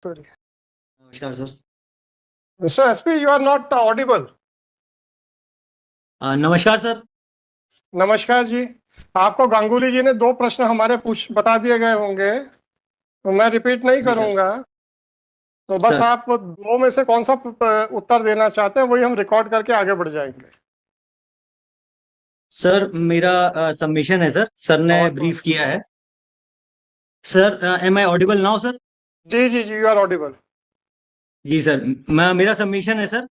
Sorry. नमस्कार sir. Mr. SP, you are not audible. नमस्कार sir. नमस्कार जी। आपको गांगुली जी ने दो प्रश्न हमारे पूछ बता दिए गए होंगे, तो मैं रिपीट नहीं जी सर। करूंगा। तो बस सर आप दो में से कौन सा उत्तर देना चाहते हैं वही हम रिकॉर्ड करके आगे बढ़ जाएंगे। सर मेरा सबमिशन है सर। सर ने बहुत बहुत ब्रीफ किया है। Sir am I audible now sir? जी जी जी, यू आर ऑडिबल। जी सर। मेरा सबमिशन है सर।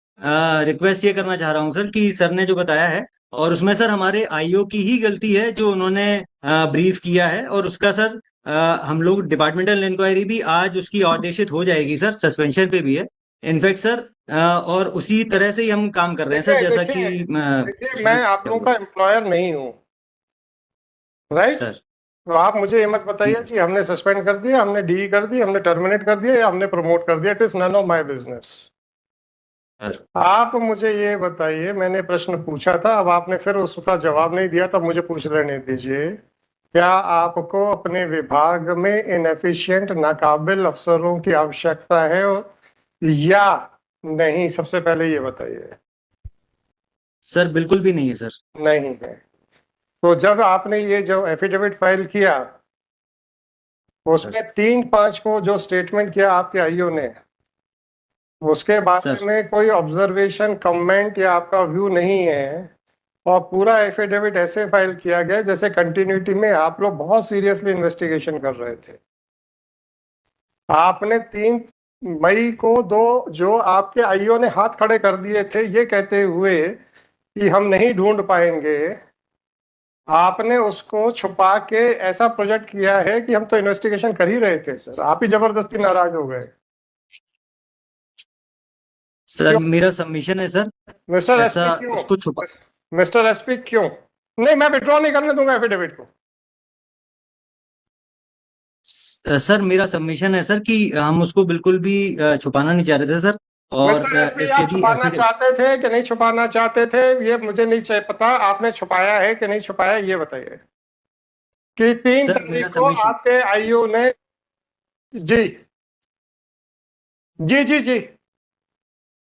रिक्वेस्ट ये करना चाह रहा हूँ सर कि सर ने जो बताया है और उसमें सर हमारे आईओ की ही गलती है जो उन्होंने ब्रीफ किया है, और उसका सर हम लोग डिपार्टमेंटल इंक्वायरी भी आज उसकी आदेशित हो जाएगी सर, सस्पेंशन पे भी है इनफैक्ट सर। और उसी तरह से ही हम काम कर रहे हैं सर, देखिए जैसा देखिए कि देखिए, उसमें मैं आप क्या लोगों हुआ का है। एम्प्लॉयर नहीं हूँ, राइट। सर। तो आप मुझे ये मत जी बताइए सर। कि हमने सस्पेंड कर दिया, हमने डी कर दी, हमने टर्मिनेट कर दिया या हमने प्रमोट कर दिया। It is none of my business. Sir. आप मुझे ये बताइए, मैंने प्रश्न पूछा था, अब आपने फिर उसका जवाब नहीं दिया, तब मुझे पूछ लेने दीजिए। क्या आपको अपने विभाग में इनएफिशिएंट नाकाबिल अफसरों की आवश्यकता है या नहीं? सबसे पहले ये बताइए। सर बिल्कुल भी नहीं है सर। नहीं है। तो जब आपने ये जो एफिडेविट फाइल किया, सर। उसमें 3/5 को जो स्टेटमेंट किया आपके आईओ ने, उसके बारे सर। में कोई ऑब्जर्वेशन, कमेंट या आपका व्यू नहीं है, और पूरा एफिडेविट ऐसे फाइल किया गया जैसे कंटिन्यूटी में आप लोग बहुत सीरियसली इन्वेस्टिगेशन कर रहे थे। आपने 3 मई को दो जो आपके आईओ ने हाथ खड़े कर दिए थे ये कहते हुए कि हम नहीं ढूंढ पाएंगे, आपने उसको छुपा के ऐसा प्रोजेक्ट किया है कि हम तो इन्वेस्टिगेशन कर ही रहे थे सर, आप ही जबरदस्ती नाराज हो गए। सर क्यों मेरा सबमिशन है सर। मिस्टर ऐसा एसपी, क्यों? उसको छुपा। मिस्टर एसपी, क्यों? नहीं, मैं विड्रॉ नहीं करने दूंगा एफिडेविट को। सर मेरा सबमिशन है सर कि हम उसको बिल्कुल भी छुपाना नहीं चाह रहे थे सर। और मिस्टर एसपी, आप यदि छुपाना एफिडेविट। चाहते थे कि नहीं छुपाना चाहते थे, ये मुझे नहीं चाहिए पता। आपने छुपाया है कि नहीं छुपाया ये बताइए। कि तीन सर तारीख मेरा को सबमिशन। आपके आईओ ने, जी जी जी जी,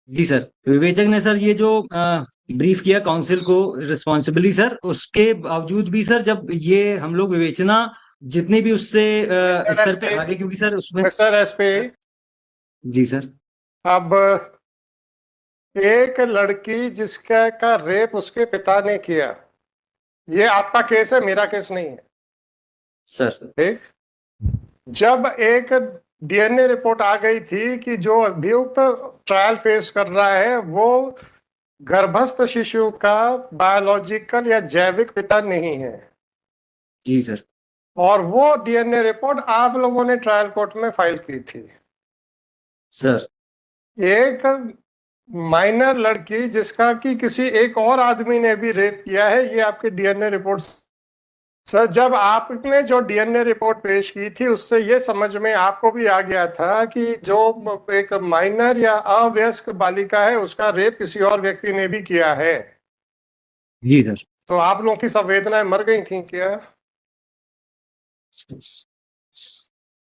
जी सर, विवेचक ने सर ये जो ब्रीफ किया काउंसिल को रिस्पॉन्सिबली सर, उसके बावजूद भी सर जब ये हम लोग विवेचना जितनी भी उससे मिस्टर स्तर पे एसपी, आगे, क्योंकि सर उसमें। मिस्टर एसपी, जी सर। अब एक लड़की जिसका का रेप उसके पिता ने किया, ये आपका केस है, मेरा केस नहीं है। सर। ठीक। जब एक डीएनए रिपोर्ट आ गई थी कि जो अभियुक्त ट्रायल फेस कर रहा है वो गर्भस्थ शिशु का बायोलॉजिकल या जैविक पिता नहीं है, जी सर। और वो डीएनए रिपोर्ट आप लोगों ने ट्रायल कोर्ट में फाइल की थी। सर। एक माइनर लड़की जिसका कि किसी एक और आदमी ने भी रेप किया है, ये आपके डीएनए रिपोर्ट। सर, जब आपने जो डीएनए रिपोर्ट पेश की थी उससे ये समझ में आपको भी आ गया था कि जो एक माइनर या अवयस्क बालिका है उसका रेप किसी और व्यक्ति ने भी किया है। जी सर। तो आप लोगों की संवेदनाएं मर गई थी क्या?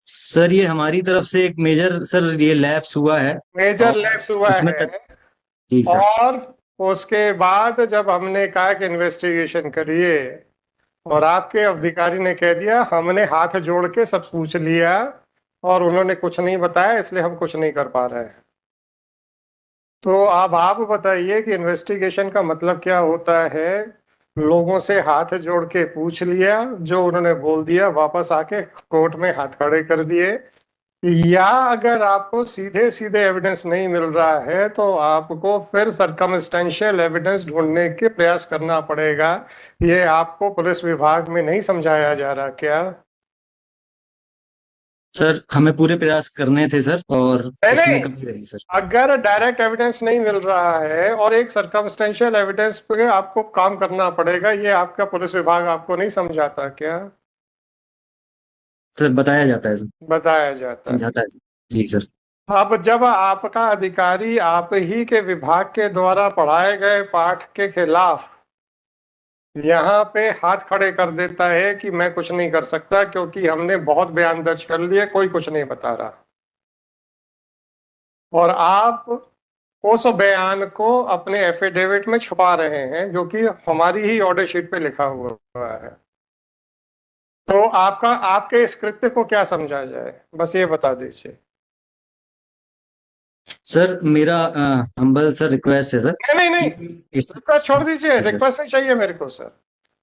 सर ये हमारी तरफ से एक मेजर सर ये लैप्स हुआ है। मेजर और लैप्स हुआ उसमें है। जी सर। और उसके बाद जब हमने कहा कि इन्वेस्टिगेशन करिए, और आपके अधिकारी ने कह दिया हमने हाथ जोड़ के सब पूछ लिया और उन्होंने कुछ नहीं बताया, इसलिए हम कुछ नहीं कर पा रहे हैं। तो अब आप बताइए कि इन्वेस्टिगेशन का मतलब क्या होता है? लोगों से हाथ जोड़ के पूछ लिया, जो उन्होंने बोल दिया वापस आके कोर्ट में हाथ खड़े कर दिए, या अगर आपको सीधे सीधे एविडेंस नहीं मिल रहा है तो आपको फिर सरकमस्टेंशियल एविडेंस ढूंढने के प्रयास करना पड़ेगा। ये आपको पुलिस विभाग में नहीं समझाया जा रहा क्या? सर हमें पूरे प्रयास करने थे सर, और नहीं उसमें नहीं, कमी रही सर। अगर डायरेक्ट एविडेंस नहीं मिल रहा है और एक सरकमस्टेंशियल एविडेंस पे आपको काम करना पड़ेगा, ये आपका पुलिस विभाग आपको नहीं समझाता क्या? सर बताया जाता है सर। बताया जाता है। समझाता है सर। जी सर। अब जब आपका अधिकारी आप ही के विभाग के द्वारा पढ़ाए गए पाठ के खिलाफ यहाँ पे हाथ खड़े कर देता है कि मैं कुछ नहीं कर सकता क्योंकि हमने बहुत बयान दर्ज कर लिए, कोई कुछ नहीं बता रहा, और आप उस बयान को अपने एफिडेविट में छुपा रहे हैं, जो कि हमारी ही ऑर्डर शीट पे लिखा हुआ है। तो आपका, आपके इस कृत्य को क्या समझा जाए, बस ये बता दीजिए। सर मेरा हम्बल सर रिक्वेस्ट है सर नहीं नहीं कि नहीं, इस रिक्वेस्ट छोड़ दीजिए, जी सर। रिक्वेस्ट नहीं चाहिए मेरे को सर।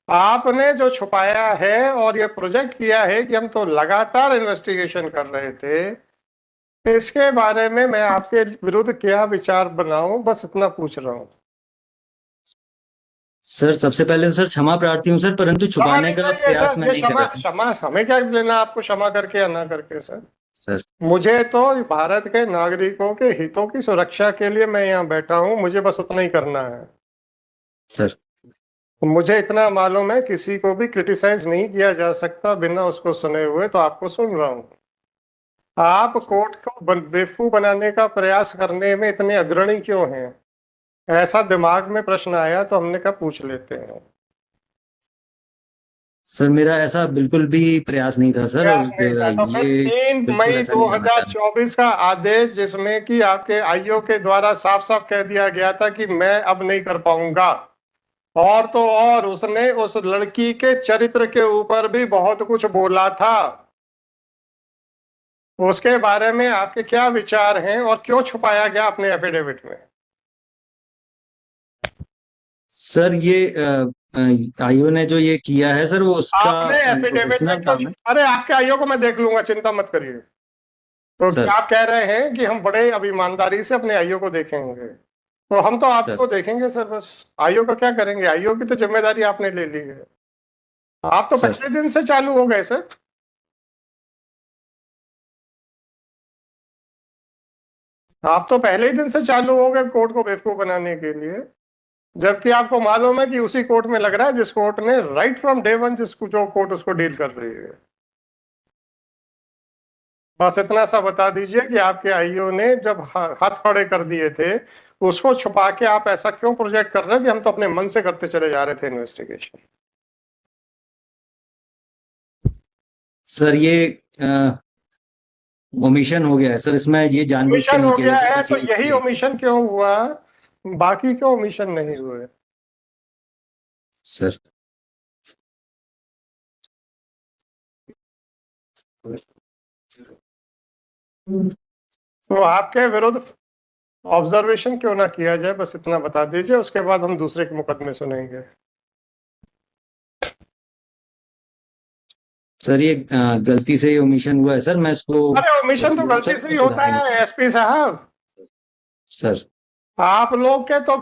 आपने जो छुपाया है और ये प्रोजेक्ट किया है कि हम तो लगातार इन्वेस्टिगेशन कर रहे थे, इसके बारे में मैं आपके विरुद्ध क्या विचार बनाऊं, बस इतना पूछ रहा हूं। सर सबसे पहले तो सर क्षमा प्रार्थी हूँ सर, परंतु क्षमा छुपाने नहीं का चाहिए प्रयास सर, मैं ये नहीं कर क्षमा रहा था क्षमा हमें क्या लेना आपको क्षमा करके या ना करके सर। सर। मुझे तो भारत के नागरिकों के हितों की सुरक्षा के लिए मैं यहाँ बैठा हूँ, मुझे बस उतना ही करना है। सर मुझे इतना मालूम है किसी को भी क्रिटिसाइज नहीं किया जा सकता बिना उसको सुने हुए, तो आपको सुन रहा हूँ। आप कोर्ट को बेवकूफ बनाने का प्रयास करने में इतने अग्रणी क्यों हैं? ऐसा दिमाग में प्रश्न आया तो हमने कहा पूछ लेते हैं। सर मेरा ऐसा बिल्कुल भी प्रयास नहीं था सर, और प्रयास नहीं था तो फिर ये 3 बिल्कुल मई ऐसा नहीं करना चाह रहा। 2024 का आदेश, जिसमें कि आपके आईओ के द्वारा साफ साफ कह दिया गया था कि मैं अब नहीं कर पाऊंगा, और तो और उसने उस लड़की के चरित्र के ऊपर भी बहुत कुछ बोला था। उसके बारे में आपके क्या विचार हैं और क्यों छुपाया गया अपने एफिडेविट में? सर ये आईओ ने जो ये किया है सर, वो उसका आपने एफिडेविट में प्रोफेशनल क्यों? काम है। अरे आपके आईओ को मैं देख लूंगा, चिंता मत करिए। तो क्या सर आप कह रहे हैं कि हम बड़े अब ईमानदारी से अपने आईओ को देखेंगे? तो हम तो सर आपको देखेंगे सर, बस आईओ का क्या करेंगे? आईओ की तो जिम्मेदारी आपने ले ली है। आप तो सर पहले दिन से चालू हो गए सर। आप तो पहले ही दिन से चालू हो गए कोर्ट को बेवकूफ बनाने के लिए, जबकि आपको मालूम है कि उसी कोर्ट में लग रहा है जिस कोर्ट ने राइट फ्रॉम डे वन, जिसको जो कोर्ट उसको डील कर रही है। बस इतना सा बता दीजिए कि आपके आईओ ने जब हाथ खड़े कर दिए थे, उसको छुपा के आप ऐसा क्यों प्रोजेक्ट कर रहे हैं कि हम तो अपने मन से करते चले जा रहे थे इन्वेस्टिगेशन। सर ये ओमिशन हो गया है सर, इसमें ये जानबूझ के ओमिशन नहीं हो किया गया गया सर, है बस तो ये यही इसलिए। ओमिशन क्यों हुआ, बाकी क्यों ओमिशन नहीं हुए? सर तो आपके विरुद्ध ऑब्जर्वेशन क्यों ना किया जाए, बस इतना बता दीजिए, उसके बाद हम दूसरे के मुकदमे सुनेंगे। सर ये गलती से ये ओमिशन हुआ है सर, मैं इसको अरे ओमिशन तो मजबूर हूँ गलती सर, से इसको ही होता सुधारेंगे है सर। एसपी साहब। सर आप लोग के तो,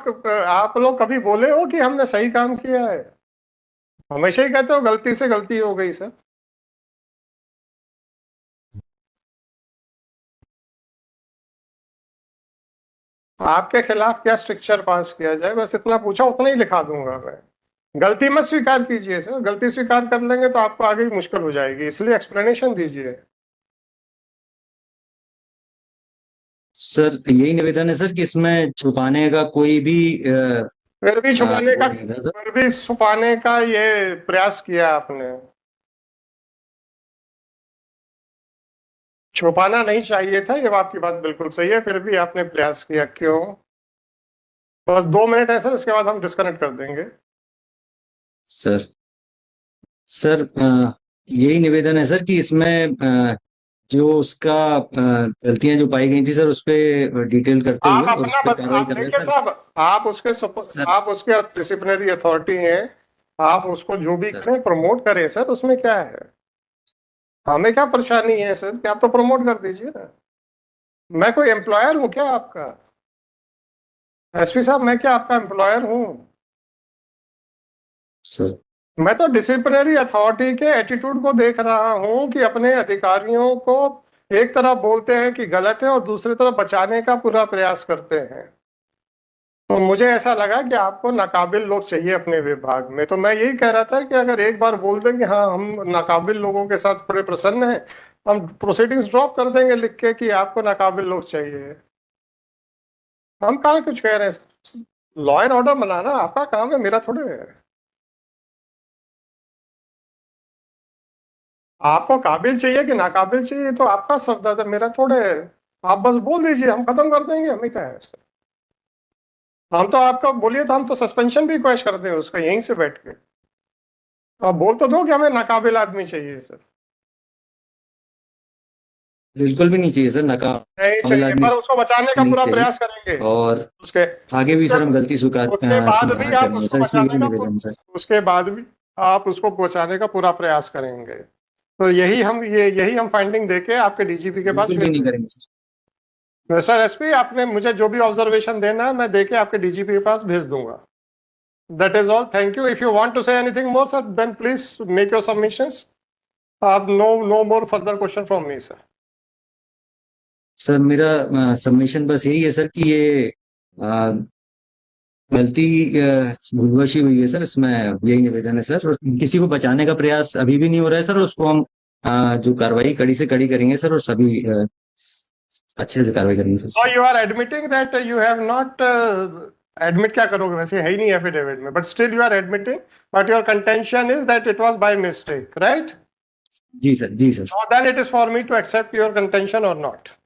आप लोग कभी बोले हो कि हमने सही काम किया है? हमेशा ही कहते हो गलती से गलती हो गई सर। आपके खिलाफ क्या स्ट्रिक्चर पास किया जाए, बस इतना पूछा, उतना ही लिखा दूंगा मैं। गलती मत स्वीकार कीजिए सर, गलती स्वीकार कर लेंगे तो आपको आगे मुश्किल हो जाएगी, इसलिए एक्सप्लेनेशन दीजिए। सर यही निवेदन है सर कि इसमें छुपाने का कोई भी फिर भी छुपाने वो का, नहीं था सर। फिर भी छुपाने का ये प्रयास किया आपने। छुपाना नहीं चाहिए था, ये आपकी बात बिल्कुल सही है, फिर भी आपने प्रयास किया, क्यों? बस 2 मिनट है सर, इसके बाद हम डिस्कनेक्ट कर देंगे। सर सर यही निवेदन है सर कि इसमें जो उसका गलतियां जो पाई गई थी सर, उस पे डिटेल करते आप हुए और उस अपना पे कार्रवाई आप कर रहे हैं देखिए सर। साहब, आप उसके सर आप उसके डिसिप्लिनरी अथॉरिटी हैं, आप उसको जो भी सर करें प्रमोट करें सर, उसमें क्या है? हमें क्या परेशानी है सर कि आप तो प्रमोट कर दीजिए ना। मैं कोई एम्प्लॉयर हूँ क्या आपका? एसपी साहब, मैं क्या आपका एम्प्लॉयर हूँ? सर मैं तो डिसिप्लिनरी अथॉरिटी के एटीट्यूड को देख रहा हूँ कि अपने अधिकारियों को एक तरफ बोलते हैं कि गलत है और दूसरी तरफ बचाने का पूरा प्रयास करते हैं। तो मुझे ऐसा लगा कि आपको नाकाबिल लोग चाहिए अपने विभाग में, तो मैं यही कह रहा था कि अगर एक बार बोल दें कि हाँ हम नाकाबिल लोगों के साथ बड़े प्रसन्न हैं, हम प्रोसीडिंग्स ड्रॉप कर देंगे लिख के कि आपको नाकाबिल लोग चाहिए। हम कहाँ कुछ कह रहे हैं, लॉ एंड ऑर्डर बनाना आपका काम है, मेरा थोड़े है। आपको काबिल चाहिए कि नाकाबिल चाहिए तो आपका सरदर्द है, मेरा थोड़े है। आप बस बोल दीजिए, हम खत्म कर देंगे, हमें क्या है सर। हम तो आपका बोलिए तो हम तो सस्पेंशन भी रिक्वेस्ट करते हैं उसका यहीं से बैठ के। आप बोल तो दो कि हमें नाकाबिल आदमी चाहिए सर। बिल्कुल भी नहीं चाहिए सर, नहीं नाकाबिल चाहिए, आदमी पर उसको बचाने का नहीं पूरा चाहिए। प्रयास करेंगे। और उसके आगे भी उसके सर हम गलती उसके बाद भी सुधार आप करेंगे उसको सर, इसमें बचाने यही का निवेदन है सर। उसके बाद भी आप उसको बचाने का पूरा प्रयास करेंगे। तो यही हम फाइंडिंग देके आपके डीजीपी के पास बिल्कुल भी भेज नहीं देंगे। करेंगे सर। मिस्टर एसपी, आपने मुझे जो भी ऑब्जर्वेशन देना है मैं देके आपके डीजीपी के पास भेज दूंगा। That is all, thank you. If you want to say anything more sir, then please make your submissions. आप no more further question from me sir. Sir मेरा सबमिशन बस यही है सर कि ये अ, गलती भूलवश ही हुई है सर, इसमें यही निवेदन है सर। और किसी को बचाने का प्रयास अभी भी नहीं हो रहा है सर, और उसको हम जो कार्रवाई कड़ी से कड़ी करेंगे सर, और सभी अच्छे से कार्रवाई करेंगे सर। और you are admitting that you have not admit क्या करोगे, वैसे है ही नहीं एफिडेविट में, but still you are admitting, but your contention is that it was by mistake, right? जी सर, जी sir. Then it is for me to accept your contention or not.